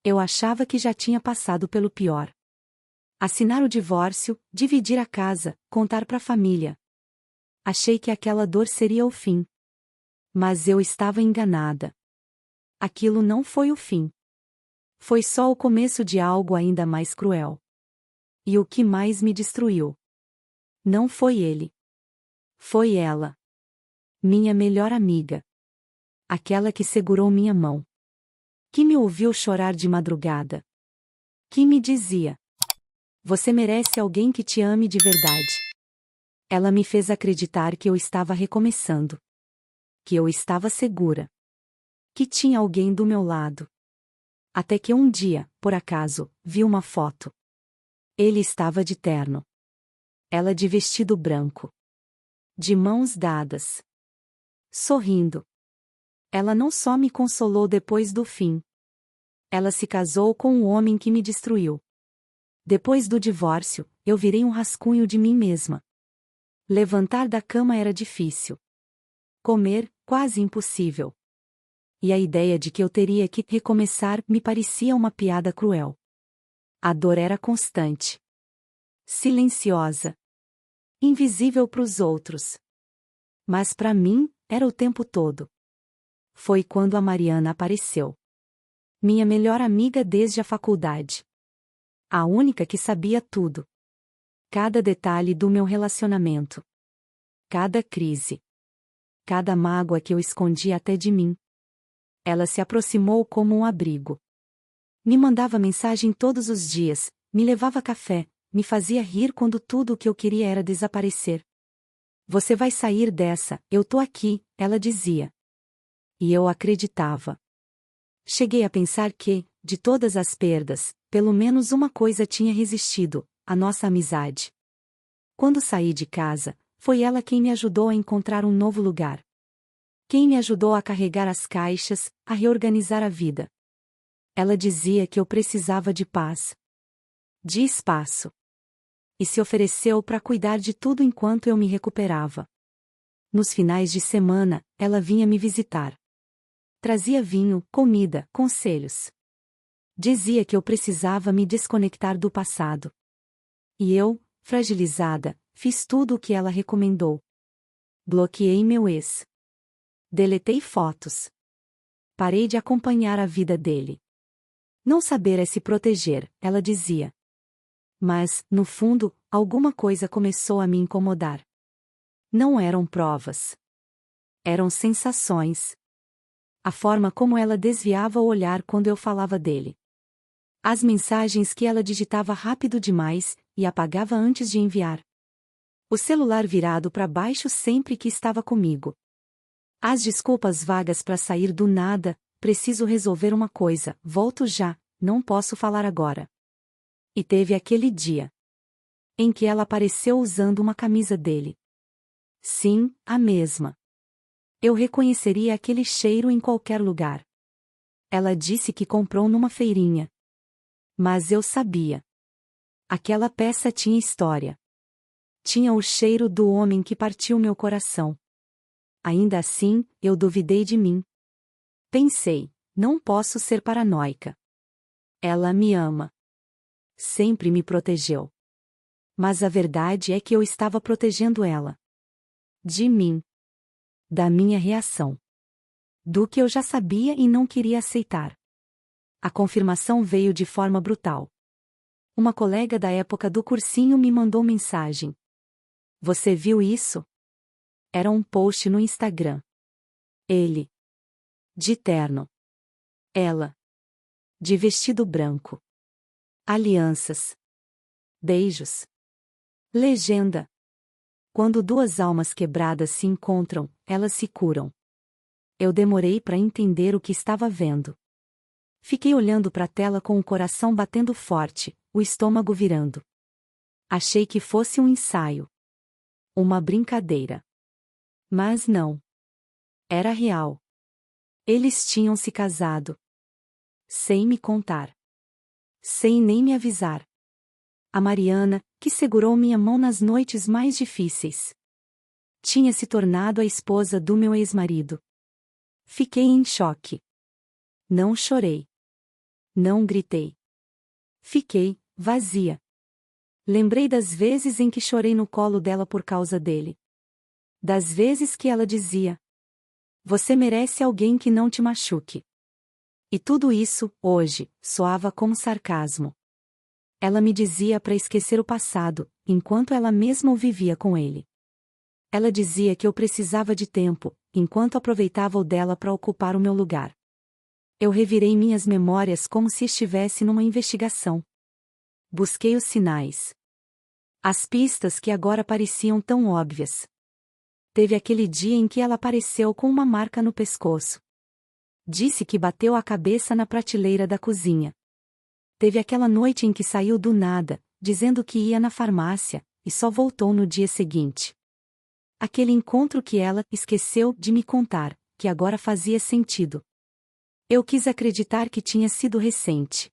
Eu achava que já tinha passado pelo pior. Assinar o divórcio, dividir a casa, contar para a família. Achei que aquela dor seria o fim. Mas eu estava enganada. Aquilo não foi o fim. Foi só o começo de algo ainda mais cruel. E o que mais me destruiu? Não foi ele. Foi ela. Minha melhor amiga. Aquela que segurou minha mão. Que me ouviu chorar de madrugada. Que me dizia: você merece alguém que te ame de verdade. Ela me fez acreditar que eu estava recomeçando. Que eu estava segura. Que tinha alguém do meu lado. Até que um dia, por acaso, vi uma foto. Ele estava de terno. Ela de vestido branco. De mãos dadas. Sorrindo. Ela não só me consolou depois do fim. Ela se casou com o homem que me destruiu. Depois do divórcio, eu virei um rascunho de mim mesma. Levantar da cama era difícil. Comer, quase impossível. E a ideia de que eu teria que recomeçar me parecia uma piada cruel. A dor era constante. Silenciosa. Invisível para os outros. Mas para mim, era o tempo todo. Foi quando a Mariana apareceu. Minha melhor amiga desde a faculdade. A única que sabia tudo. Cada detalhe do meu relacionamento. Cada crise. Cada mágoa que eu escondia até de mim. Ela se aproximou como um abrigo. Me mandava mensagem todos os dias, me levava café, me fazia rir quando tudo o que eu queria era desaparecer. Você vai sair dessa, eu tô aqui, ela dizia. E eu acreditava. Cheguei a pensar que, de todas as perdas, pelo menos uma coisa tinha resistido: a nossa amizade. Quando saí de casa, foi ela quem me ajudou a encontrar um novo lugar. Quem me ajudou a carregar as caixas, a reorganizar a vida. Ela dizia que eu precisava de paz. De espaço. E se ofereceu para cuidar de tudo enquanto eu me recuperava. Nos finais de semana, ela vinha me visitar. Trazia vinho, comida, conselhos. Dizia que eu precisava me desconectar do passado. E eu, fragilizada, fiz tudo o que ela recomendou. Bloqueei meu ex. Deletei fotos. Parei de acompanhar a vida dele. Não saber é se proteger, ela dizia. Mas, no fundo, alguma coisa começou a me incomodar. Não eram provas. Eram sensações. A forma como ela desviava o olhar quando eu falava dele. As mensagens que ela digitava rápido demais e apagava antes de enviar. O celular virado para baixo sempre que estava comigo. As desculpas vagas para sair do nada: preciso resolver uma coisa, volto já, não posso falar agora. E teve aquele dia em que ela apareceu usando uma camisa dele. Sim, a mesma. Eu reconheceria aquele cheiro em qualquer lugar. Ela disse que comprou numa feirinha. Mas eu sabia. Aquela peça tinha história. Tinha o cheiro do homem que partiu meu coração. Ainda assim, eu duvidei de mim. Pensei: não posso ser paranoica. Ela me ama. Sempre me protegeu. Mas a verdade é que eu estava protegendo ela. De mim. Da minha reação. Do que eu já sabia e não queria aceitar. A confirmação veio de forma brutal. Uma colega da época do cursinho me mandou mensagem. Você viu isso? Era um post no Instagram. Ele. De terno. Ela. De vestido branco. Alianças. Beijos. Legenda. Quando duas almas quebradas se encontram, elas se curam. Eu demorei para entender o que estava vendo. Fiquei olhando para a tela com o coração batendo forte, o estômago virando. Achei que fosse um ensaio. Uma brincadeira. Mas não. Era real. Eles tinham se casado. Sem me contar. Sem nem me avisar. A Mariana, que segurou minha mão nas noites mais difíceis, tinha se tornado a esposa do meu ex-marido. Fiquei em choque. Não chorei. Não gritei. Fiquei vazia. Lembrei das vezes em que chorei no colo dela por causa dele. Das vezes que ela dizia: "Você merece alguém que não te machuque." E tudo isso, hoje, soava como sarcasmo. Ela me dizia para esquecer o passado, enquanto ela mesma o vivia com ele. Ela dizia que eu precisava de tempo, enquanto aproveitava o dela para ocupar o meu lugar. Eu revirei minhas memórias como se estivesse numa investigação. Busquei os sinais. As pistas que agora pareciam tão óbvias. Teve aquele dia em que ela apareceu com uma marca no pescoço. Disse que bateu a cabeça na prateleira da cozinha. Teve aquela noite em que saiu do nada, dizendo que ia na farmácia, e só voltou no dia seguinte. Aquele encontro que ela esqueceu de me contar, que agora fazia sentido. Eu quis acreditar que tinha sido recente.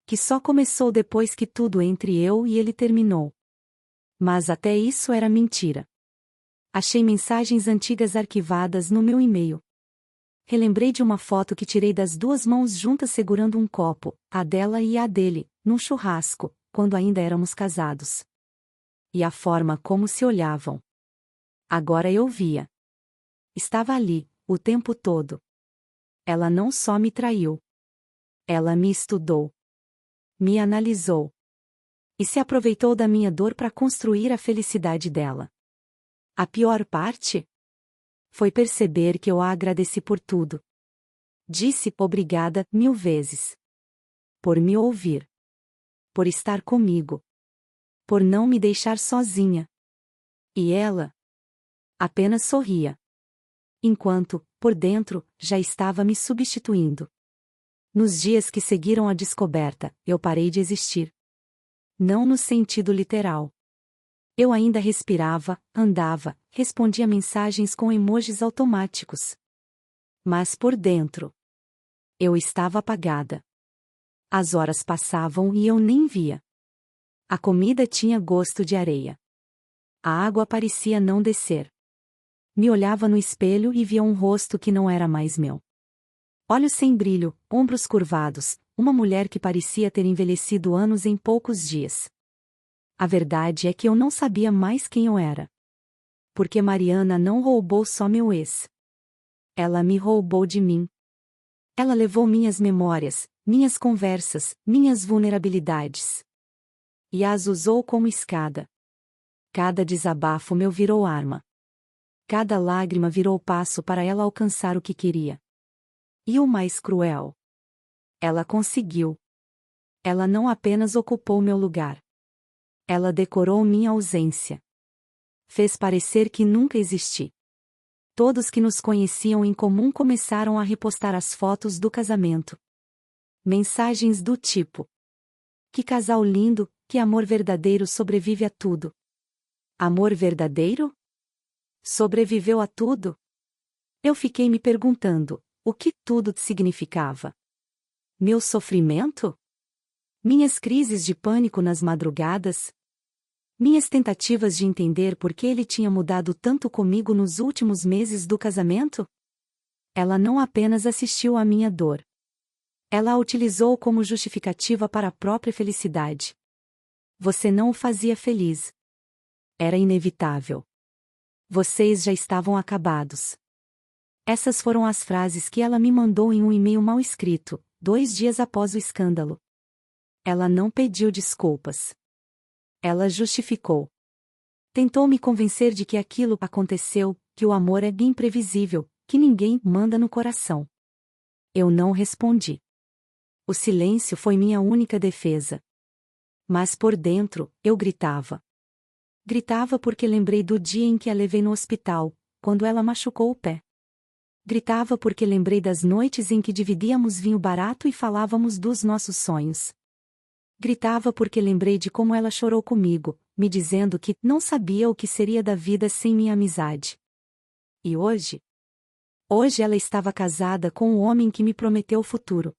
Que só começou depois que tudo entre eu e ele terminou. Mas até isso era mentira. Achei mensagens antigas arquivadas no meu e-mail. Relembrei de uma foto que tirei das duas mãos juntas segurando um copo, a dela e a dele, num churrasco, quando ainda éramos casados. E a forma como se olhavam. Agora eu via. Estava ali, o tempo todo. Ela não só me traiu. Ela me estudou. Me analisou. E se aproveitou da minha dor para construir a felicidade dela. A pior parte? Foi perceber que eu a agradeci por tudo. Disse obrigada 1000 vezes. Por me ouvir. Por estar comigo. Por não me deixar sozinha. E ela? Apenas sorria. Enquanto, por dentro, já estava me substituindo. Nos dias que seguiram a descoberta, eu parei de existir. Não no sentido literal. Eu ainda respirava, andava, respondia mensagens com emojis automáticos. Mas por dentro, eu estava apagada. As horas passavam e eu nem via. A comida tinha gosto de areia. A água parecia não descer. Me olhava no espelho e via um rosto que não era mais meu. Olhos sem brilho, ombros curvados, uma mulher que parecia ter envelhecido anos em poucos dias. A verdade é que eu não sabia mais quem eu era. Porque Mariana não roubou só meu ex. Ela me roubou de mim. Ela levou minhas memórias, minhas conversas, minhas vulnerabilidades. E as usou como escada. Cada desabafo meu virou arma. Cada lágrima virou passo para ela alcançar o que queria. E o mais cruel? Ela conseguiu. Ela não apenas ocupou meu lugar. Ela decorou minha ausência. Fez parecer que nunca existi. Todos que nos conheciam em comum começaram a repostar as fotos do casamento. Mensagens do tipo: "Que casal lindo, que amor verdadeiro sobrevive a tudo." Amor verdadeiro? Sobreviveu a tudo? Eu fiquei me perguntando, o que tudo significava? Meu sofrimento? Minhas crises de pânico nas madrugadas? Minhas tentativas de entender por que ele tinha mudado tanto comigo nos últimos meses do casamento? Ela não apenas assistiu à minha dor. Ela a utilizou como justificativa para a própria felicidade. Você não o fazia feliz. Era inevitável. Vocês já estavam acabados. Essas foram as frases que ela me mandou em um e-mail mal escrito, 2 dias após o escândalo. Ela não pediu desculpas. Ela justificou. Tentou me convencer de que aquilo aconteceu, que o amor é imprevisível, que ninguém manda no coração. Eu não respondi. O silêncio foi minha única defesa. Mas por dentro, eu gritava. Gritava porque lembrei do dia em que a levei no hospital, quando ela machucou o pé. Gritava porque lembrei das noites em que dividíamos vinho barato e falávamos dos nossos sonhos. Gritava porque lembrei de como ela chorou comigo, me dizendo que não sabia o que seria da vida sem minha amizade. E hoje? Hoje ela estava casada com o homem que me prometeu o futuro.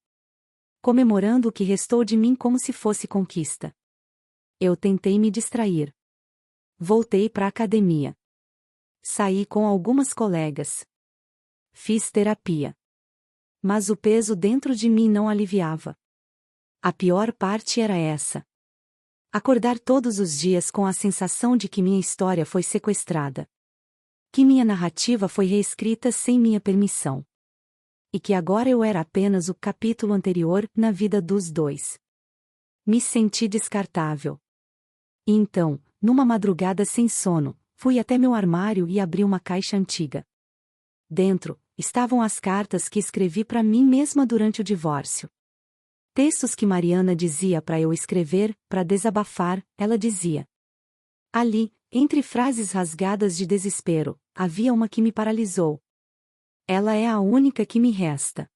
Comemorando o que restou de mim como se fosse conquista. Eu tentei me distrair. Voltei para a academia. Saí com algumas colegas. Fiz terapia. Mas o peso dentro de mim não aliviava. A pior parte era essa. Acordar todos os dias com a sensação de que minha história foi sequestrada. Que minha narrativa foi reescrita sem minha permissão. E que agora eu era apenas o capítulo anterior na vida dos dois. Me senti descartável. E então, numa madrugada sem sono, fui até meu armário e abri uma caixa antiga. Dentro, estavam as cartas que escrevi para mim mesma durante o divórcio. Textos que Mariana dizia para eu escrever, para desabafar, ela dizia. Ali, entre frases rasgadas de desespero, havia uma que me paralisou. Ela é a única que me resta.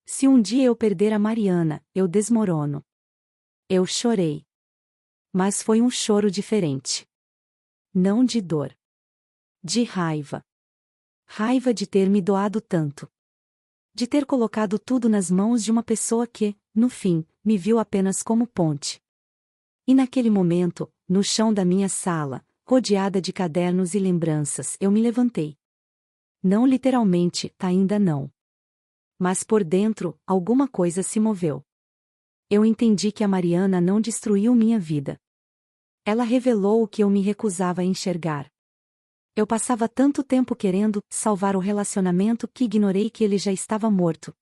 Se um dia eu perder a Mariana, eu desmorono. Eu chorei. Mas foi um choro diferente. Não de dor. De raiva. Raiva de ter me doado tanto. De ter colocado tudo nas mãos de uma pessoa que, no fim, me viu apenas como ponte. E naquele momento, no chão da minha sala, rodeada de cadernos e lembranças, eu me levantei. Não literalmente, ainda não. Mas por dentro, alguma coisa se moveu. Eu entendi que a Mariana não destruiu minha vida. Ela revelou o que eu me recusava a enxergar. Eu passava tanto tempo querendo salvar o relacionamento que ignorei que ele já estava morto.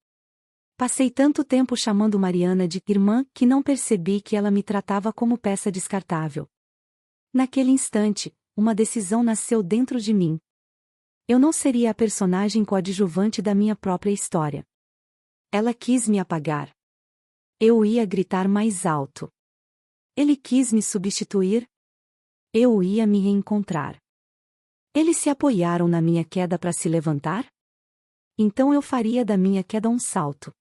Passei tanto tempo chamando Mariana de irmã que não percebi que ela me tratava como peça descartável. Naquele instante, uma decisão nasceu dentro de mim. Eu não seria a personagem coadjuvante da minha própria história. Ela quis me apagar. Eu ia gritar mais alto. Ele quis me substituir. Eu ia me reencontrar. Eles se apoiaram na minha queda para se levantar? Então eu faria da minha queda um salto.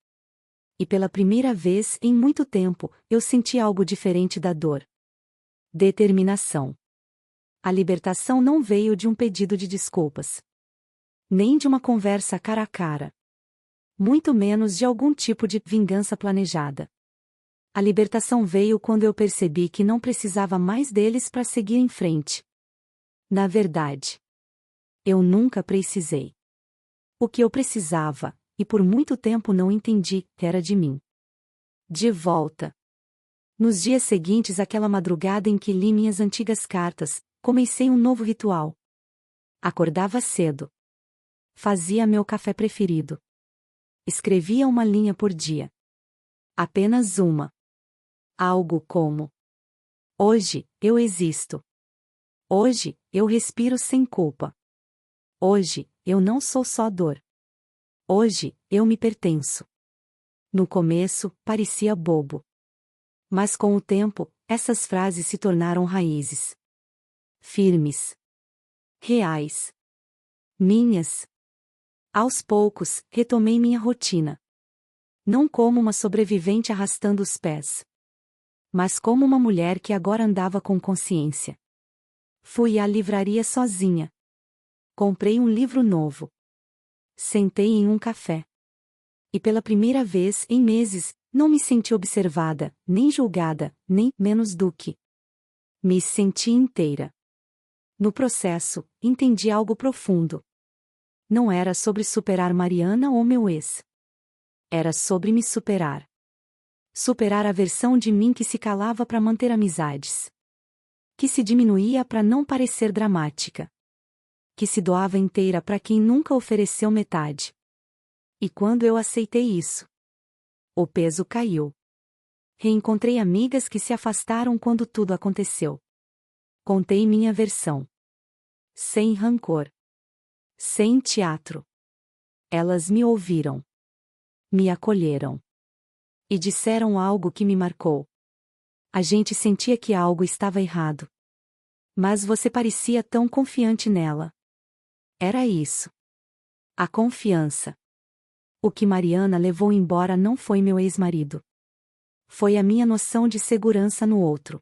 E pela primeira vez em muito tempo, eu senti algo diferente da dor. Determinação. A libertação não veio de um pedido de desculpas. Nem de uma conversa cara a cara. Muito menos de algum tipo de vingança planejada. A libertação veio quando eu percebi que não precisava mais deles para seguir em frente. Na verdade, eu nunca precisei. O que eu precisava, e por muito tempo não entendi, era de mim. De volta. Nos dias seguintes àquela madrugada em que li minhas antigas cartas, comecei um novo ritual. Acordava cedo. Fazia meu café preferido. Escrevia uma linha por dia. Apenas uma. Algo como: hoje, eu existo. Hoje, eu respiro sem culpa. Hoje, eu não sou só dor. Hoje, eu me pertenço. No começo, parecia bobo. Mas com o tempo, essas frases se tornaram raízes. Firmes. Reais. Minhas. Aos poucos, retomei minha rotina. Não como uma sobrevivente arrastando os pés. Mas como uma mulher que agora andava com consciência. Fui à livraria sozinha. Comprei um livro novo. Sentei em um café. E pela primeira vez em meses, não me senti observada, nem julgada, nem menos do que. Me senti inteira. No processo, entendi algo profundo. Não era sobre superar Mariana ou meu ex. Era sobre me superar. Superar a versão de mim que se calava para manter amizades. Que se diminuía para não parecer dramática. Que se doava inteira para quem nunca ofereceu metade. E quando eu aceitei isso, o peso caiu. Reencontrei amigas que se afastaram quando tudo aconteceu. Contei minha versão. Sem rancor. Sem teatro. Elas me ouviram. Me acolheram. E disseram algo que me marcou. A gente sentia que algo estava errado. Mas você parecia tão confiante nela. Era isso. A confiança. O que Mariana levou embora não foi meu ex-marido. Foi a minha noção de segurança no outro.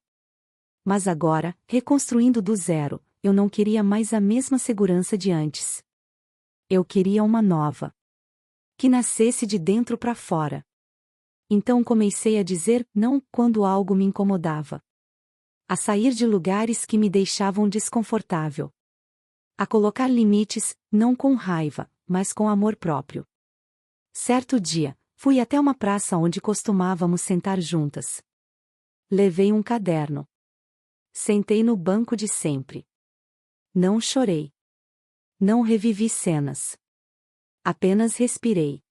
Mas agora, reconstruindo do zero, eu não queria mais a mesma segurança de antes. Eu queria uma nova. Que nascesse de dentro para fora. Então comecei a dizer não quando algo me incomodava. A sair de lugares que me deixavam desconfortável. A colocar limites, não com raiva, mas com amor próprio. Certo dia, Fui até uma praça onde costumávamos sentar juntas. Levei um caderno. Sentei no banco de sempre. Não chorei. Não revivi cenas. Apenas respirei.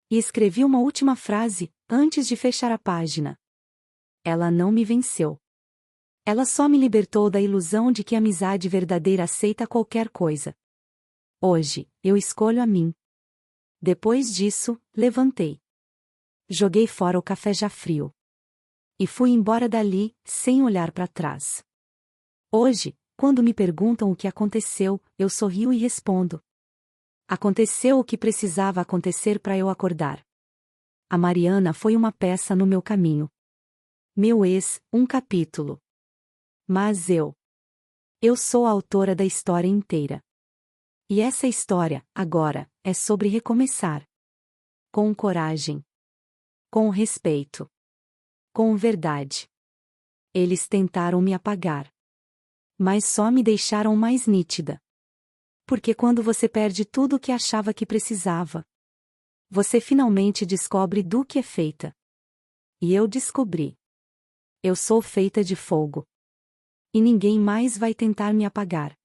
E escrevi uma última frase, antes de fechar a página. Ela não me venceu. Ela só me libertou da ilusão de que a amizade verdadeira aceita qualquer coisa. Hoje, eu escolho a mim. Depois disso, levantei. Joguei fora o café já frio. E fui embora dali, sem olhar para trás. Hoje, quando me perguntam o que aconteceu, eu sorrio e respondo. Aconteceu o que precisava acontecer para eu acordar. A Mariana foi uma peça no meu caminho. Meu ex, um capítulo. Mas eu sou a autora da história inteira. E essa história, agora, é sobre recomeçar. Com coragem. Com respeito. Com verdade. Eles tentaram me apagar. Mas só me deixaram mais nítida. Porque quando você perde tudo o que achava que precisava, você finalmente descobre do que é feita. E eu descobri. Eu sou feita de fogo. E ninguém mais vai tentar me apagar.